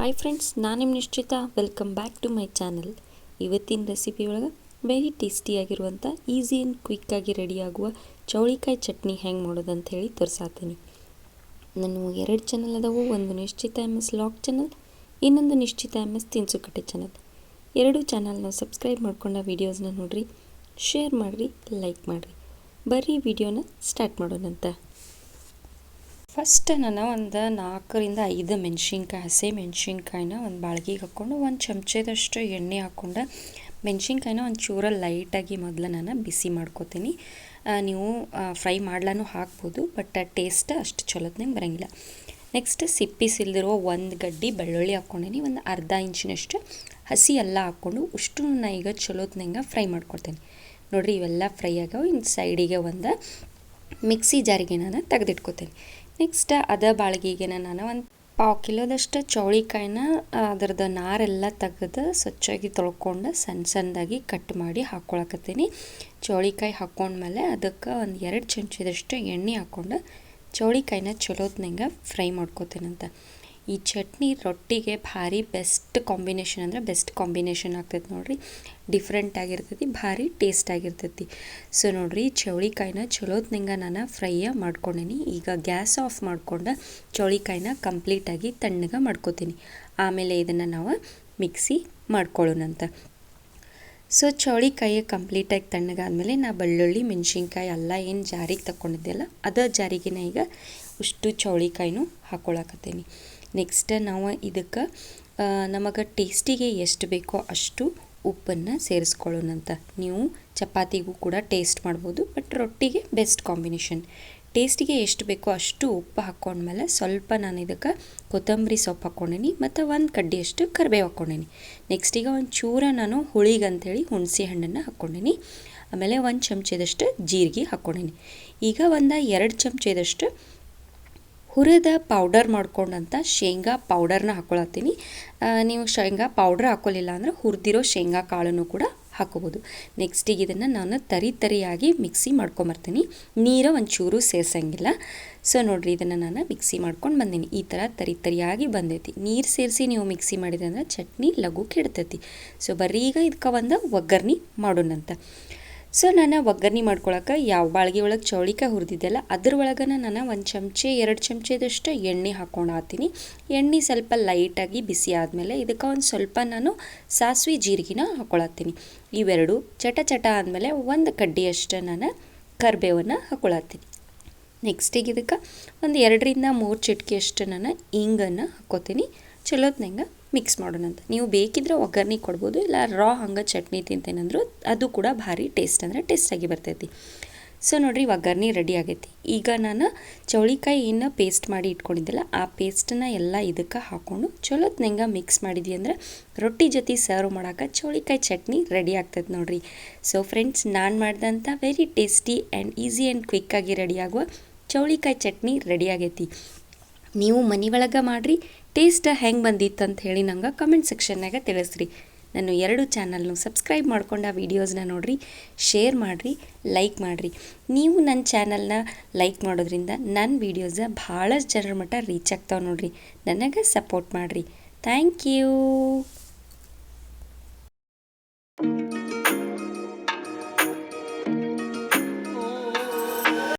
Hi friends, ನಾನು ನಿಮ್ಮ ನಿಶ್ಚಿತ. Welcome back to my channel. ಇವತ್ತಿನ ರೆಸಿಪಿ ಒಳಗೆ ವೆರಿ ಟೇಸ್ಟಿಯಾಗಿರುವಂಥ ಈಸಿ ಆ್ಯಂಡ್ ಕ್ವಿಕ್ಕಾಗಿ ರೆಡಿಯಾಗುವ ಚೌಳಿಕಾಯಿ ಚಟ್ನಿ ಹೆಂಗೆ ಮಾಡೋದು ಅಂತ ಹೇಳಿ ತೋರಿಸಾತೀನಿ. ನಾನು 2 ಚಾನಲ್ ಅದಾವು. ಒಂದು ನಿಶ್ಚಿತ MS ಲಾಗ್ ಚಾನಲ್, ಇನ್ನೊಂದು ನಿಶ್ಚಿತ MS ತಿನಿಸುಕಟ್ಟೆ ಚಾನಲ್. 2 ಚಾನಲ್ನ ಸಬ್ಸ್ಕ್ರೈಬ್ ಮಾಡ್ಕೊಂಡ ವೀಡಿಯೋಸ್ನ ನೋಡಿರಿ, ಶೇರ್ ಮಾಡಿರಿ, ಲೈಕ್ ಮಾಡಿರಿ. ಬರ್ರಿ ವಿಡಿಯೋನ ಸ್ಟಾರ್ಟ್ ಮಾಡೋಣಂತ. ಫಸ್ಟ್ ನಾನು ಒಂದು 4ರಿಂದ 5 ಮೆಣಸಿನ್ಕಾಯಿ, ಹಸಿ ಮೆಣಸಿನ್ಕಾಯಿನ ಒಂದು ಬಾಳ್ಗಿಗೆ ಹಾಕ್ಕೊಂಡು ಒಂದು ಚಮಚದಷ್ಟು ಎಣ್ಣೆ ಹಾಕ್ಕೊಂಡು ಮೆಣಸಿನ್ಕಾಯಿನ ಒಂದು ಚೂರ ಲೈಟಾಗಿ ಮೊದಲು ನಾನು ಬಿಸಿ ಮಾಡ್ಕೋತೀನಿ. ನೀವು ಫ್ರೈ ಮಾಡ್ಲಾನು ಹಾಕ್ಬೋದು, ಬಟ್ ಟೇಸ್ಟ್ ಅಷ್ಟು ಚಲೋತ್ನಂಗೆ ಬರೋಂಗಿಲ್ಲ. ನೆಕ್ಸ್ಟ್ ಸಿಪ್ಪಿ ಸಿಲ್ದಿರೋ ಒಂದು ಗಡ್ಡಿ ಬೆಳ್ಳುಳ್ಳಿ ಹಾಕ್ಕೊಂಡೀನಿ. ಒಂದು ಅರ್ಧ ಇಂಚಿನಷ್ಟು ಹಸಿ ಎಲ್ಲ ಹಾಕ್ಕೊಂಡು ಉಷ್ಟು ಈಗ ಚಲೋತ್ನಂಗೆ ಫ್ರೈ ಮಾಡ್ಕೊಳ್ತೀನಿ. ನೋಡಿರಿ, ಇವೆಲ್ಲ ಫ್ರೈ ಆಗೋ ಇನ್ನು ಸೈಡಿಗೆ ಒಂದು ಮಿಕ್ಸಿ ಜಾರಿಗೆ ನಾನು ತೆಗೆದಿಟ್ಕೋತೀನಿ. ನೆಕ್ಸ್ಟ್ ಅದ ಬಾಳ್ಗಿಗೆ ನಾನು ಒಂದು 1/4 ಕಿಲೋದಷ್ಟು ಚೌಳಿಕಾಯಿನ ಅದರದ್ದು ನಾರೆಲ್ಲ ತೆಗೆದು ಸ್ವಚ್ಛಾಗಿ ತೊಳ್ಕೊಂಡು ಸಣ್ಣದಾಗಿ ಕಟ್ ಮಾಡಿ ಹಾಕ್ಕೊಳಕತ್ತೀನಿ. ಚೌಳಿಕಾಯಿ ಹಾಕ್ಕೊಂಡ್ಮೇಲೆ ಅದಕ್ಕೆ ಒಂದು 2 ಚಮಚದಷ್ಟು ಎಣ್ಣೆ ಹಾಕ್ಕೊಂಡು ಚೌಳಿಕಾಯಿನ ಚಲೋತ್ನಂಗೆ ಫ್ರೈ ಮಾಡ್ಕೋತೀನಂತ. ಈ ಚಟ್ನಿ ರೊಟ್ಟಿಗೆ ಭಾರಿ ಬೆಸ್ಟ್ ಕಾಂಬಿನೇಷನ್ ಅಂದರೆ ಬೆಸ್ಟ್ ಕಾಂಬಿನೇಷನ್ ಆಗ್ತೈತೆ ನೋಡಿರಿ. ಡಿಫ್ರೆಂಟ್ ಆಗಿರ್ತೈತಿ, ಭಾರಿ ಟೇಸ್ಟ್ ಆಗಿರ್ತೈತಿ. ಸೊ ನೋಡಿರಿ, ಚೌಳಿಕಾಯಿನ ಚಲೋತ್ನಂಗೆ ನಾನು ಫ್ರೈ ಮಾಡ್ಕೊಂಡೀನಿ. ಈಗ ಗ್ಯಾಸ್ ಆಫ್ ಮಾಡ್ಕೊಂಡು ಚೌಳಿಕಾಯಿನ ಕಂಪ್ಲೀಟಾಗಿ ತಣ್ಣಗೆ ಮಾಡ್ಕೋತೀನಿ. ಆಮೇಲೆ ಇದನ್ನು ನಾವು ಮಿಕ್ಸಿ ಮಾಡ್ಕೊಳ್ಳೋಣಂತ. ಸೊ ಚೌಳಿಕಾಯಿ ಕಂಪ್ಲೀಟಾಗಿ ತಣ್ಣಗಾದ್ಮೇಲೆ ನಾ ಬೆಳ್ಳುಳ್ಳಿ ಮೆಣಸಿನ್ಕಾಯಿ ಎಲ್ಲ ಏನು ಜಾರಿಗೆ ತಗೊಂಡಿದ್ದೆಲ್ಲ ಅದ ಜಾರಿಗೆ ಈಗ ಅಷ್ಟು ಚೌಳಿಕಾಯಿನೂ ಹಾಕ್ಕೊಳಕತ್ತೀನಿ. ನೆಕ್ಸ್ಟ್ ನಾವು ಇದಕ್ಕೆ ನಮಗೆ ಟೇಸ್ಟಿಗೆ ಎಷ್ಟು ಬೇಕೋ ಅಷ್ಟು ಉಪ್ಪನ್ನು ಸೇರಿಸ್ಕೊಳ್ಳೋಣಂತ. ನೀವು ಚಪಾತಿಗೂ ಕೂಡ ಟೇಸ್ಟ್ ಮಾಡ್ಬೋದು, ಬಟ್ ರೊಟ್ಟಿಗೆ ಬೆಸ್ಟ್ ಕಾಂಬಿನೇಷನ್. ಟೇಸ್ಟಿಗೆ ಎಷ್ಟು ಬೇಕೋ ಅಷ್ಟು ಉಪ್ಪು ಹಾಕ್ಕೊಂಡ್ಮೇಲೆ ಸ್ವಲ್ಪ ನಾನು ಇದಕ್ಕೆ ಕೊತ್ತಂಬರಿ ಸೊಪ್ಪು ಹಾಕ್ಕೊಂಡೀನಿ ಮತ್ತು ಒಂದು ಕಡ್ಡಿಯಷ್ಟು ಕರಿಬೇವು ಹಾಕ್ಕೊಂಡೀನಿ. ನೆಕ್ಸ್ಟ್ ಈಗ ಒಂದು ಚೂರ ನಾನು ಹುಳಿಗಂಥೇಳಿ ಹುಣಸೆ ಹಣ್ಣನ್ನು ಹಾಕ್ಕೊಂಡೀನಿ. ಆಮೇಲೆ 1 ಚಮಚದಷ್ಟು ಜೀರಿಗೆ ಹಾಕ್ಕೊಂಡೀನಿ. ಈಗ ಒಂದು 2 ಚಮಚದಷ್ಟು ಹುರಿದ ಪೌಡರ್ ಮಾಡ್ಕೊಂಡಂಥ ಶೇಂಗಾ ಪೌಡರ್ನ ಹಾಕ್ಕೊಳತ್ತೀನಿ. ನೀವು ಶೇಂಗಾ ಪೌಡ್ರ್ ಹಾಕ್ಕೊಳ್ಳಿಲ್ಲ ಅಂದರೆ ಹುರಿದಿರೋ ಶೇಂಗಾ ಕಾಳನ್ನು ಕೂಡ ಹಾಕೋಬೋದು. ನೆಕ್ಸ್ಟಿಗೆ ಇದನ್ನು ನಾನು ತರಿಯಾಗಿ ಮಿಕ್ಸಿ ಮಾಡ್ಕೊಂಬರ್ತೀನಿ. ನೀರು ಒಂಚೂರು ಸೇರಿಸಂಗಿಲ್ಲ. ಸೊ ನೋಡಿರಿ, ಇದನ್ನು ನಾನು ಮಿಕ್ಸಿ ಮಾಡ್ಕೊಂಡು ಬಂದೀನಿ. ಈ ಥರ ತರಿಯಾಗಿ ಬಂದೈತಿ. ನೀರು ಸೇರಿಸಿ ನೀವು ಮಿಕ್ಸಿ ಮಾಡಿದ್ರೆ ಅಂದ್ರೆ ಚಟ್ನಿ ಲಘು ಕೆಡ್ತೈತಿ. ಸೊ ಬರ್ರಿ ಈಗ ಇದಕ್ಕೆ ಒಂದು ಒಗ್ಗರ್ಣೆ ಮಾಡೋಣಂತ. ಸೊ ನಾನು ಒಗ್ಗರ್ಣೆ ಮಾಡ್ಕೊಳಕ್ಕೆ ಯಾವ ಬಾಳ್ಗೆ ಒಳಗೆ ಚೌಳಿಕಾಯಿ ಹುರಿದಿದ್ದೆಲ್ಲ ಅದ್ರೊಳಗೆ ನಾನು 1 ಚಮಚೆ 2 ಚಮಚದಷ್ಟು ಎಣ್ಣೆ ಹಾಕ್ಕೊಂಡಾತೀನಿ. ಎಣ್ಣೆ ಸ್ವಲ್ಪ ಲೈಟಾಗಿ ಬಿಸಿ ಆದಮೇಲೆ ಇದಕ್ಕೆ ಒಂದು ಸ್ವಲ್ಪ ನಾನು ಸಾಸಿವೆ ಜೀರಿಗೆನ ಹಾಕ್ಕೊಳತ್ತೀನಿ. ಇವೆರಡು ಚಟ ಆದಮೇಲೆ ಒಂದು ಕಡ್ಡಿಯಷ್ಟು ನಾನು ಕರಿಬೇವನ್ನು ಹಾಕ್ಕೊಳತ್ತೀನಿ. ನೆಕ್ಸ್ಟಿಗೆ ಇದಕ್ಕೆ ಒಂದು 2ರಿಂದ 3 ಚಿಟಿಕೆಯಷ್ಟು ನಾನು ಇಂಗನ್ನು ಹಾಕ್ಕೋತೀನಿ. ಚಲೋತ್ನಂಗೆ ಮಿಕ್ಸ್ ಮಾಡೋಣಂತ. ನೀವು ಬೇಕಿದ್ರೆ ಒಗ್ಗರ್ಣೆ ಕೊಡ್ಬೋದು, ಇಲ್ಲ ರಾ ಹಂಗೆ ಚಟ್ನಿ ತಿಂತೇನಂದ್ರು ಅದು ಕೂಡ ಭಾರಿ ಟೇಸ್ಟಾಗಿ ಬರ್ತೈತಿ. ಸೊ ನೋಡಿರಿ, ಒಗ್ಗರ್ಣೆ ರೆಡಿ ಆಗೈತಿ. ಈಗ ನಾನು ಚೌಳಿಕಾಯಿ ಏನು ಪೇಸ್ಟ್ ಮಾಡಿ ಇಟ್ಕೊಂಡಿದ್ದಿಲ್ಲ ಆ ಪೇಸ್ಟನ್ನ ಎಲ್ಲ ಇದಕ್ಕೆ ಹಾಕ್ಕೊಂಡು ಚಲೋತ್ನಂಗೆ ಮಿಕ್ಸ್ ಮಾಡಿದ್ವಿ ಅಂದ್ರೆ ರೊಟ್ಟಿ ಜೊತೆ ಸರ್ವ್ ಮಾಡೋಕೆ ಚೌಳಿಕಾಯಿ ಚಟ್ನಿ ರೆಡಿ ಆಗ್ತೈತೆ ನೋಡಿರಿ. ಸೊ ಫ್ರೆಂಡ್ಸ್, ನಾನು ಮಾಡಿದಂಥ very tasty and easy and ಕ್ವಿಕ್ಕಾಗಿ ರೆಡಿಯಾಗುವ ಚೌಳಿಕಾಯಿ ಚಟ್ನಿ ರೆಡಿ ಆಗೈತಿ. ನೀವು ಮನೆ ಒಳಗೆ ಮಾಡಿರಿ. ಟೇಸ್ಟ್ ಹೆಂಗೆ ಬಂದಿತ್ತು ಅಂತ ಹೇಳಿ ನಂಗೆ ಕಮೆಂಟ್ ಸೆಕ್ಷನ್ನಾಗ ತಿಳಿಸ್ರಿ. ನಾನು 2 ಚಾನಲ್ನು ಸಬ್ಸ್ಕ್ರೈಬ್ ಮಾಡ್ಕೊಂಡು ಆ ವೀಡಿಯೋಸ್ನ ನೋಡಿರಿ, ಶೇರ್ ಮಾಡಿರಿ, ಲೈಕ್ ಮಾಡಿರಿ. ನೀವು ನನ್ನ ಚಾನಲ್ನ ಲೈಕ್ ಮಾಡೋದ್ರಿಂದ ನನ್ನ ವೀಡಿಯೋಸ ಭಾಳಷ್ಟು ಜನರ ಮಟ್ಟ ರೀಚ್ ಆಗ್ತಾವೆ ನೋಡಿರಿ. ನನಗೆ ಸಪೋರ್ಟ್ ಮಾಡಿರಿ. Thank you.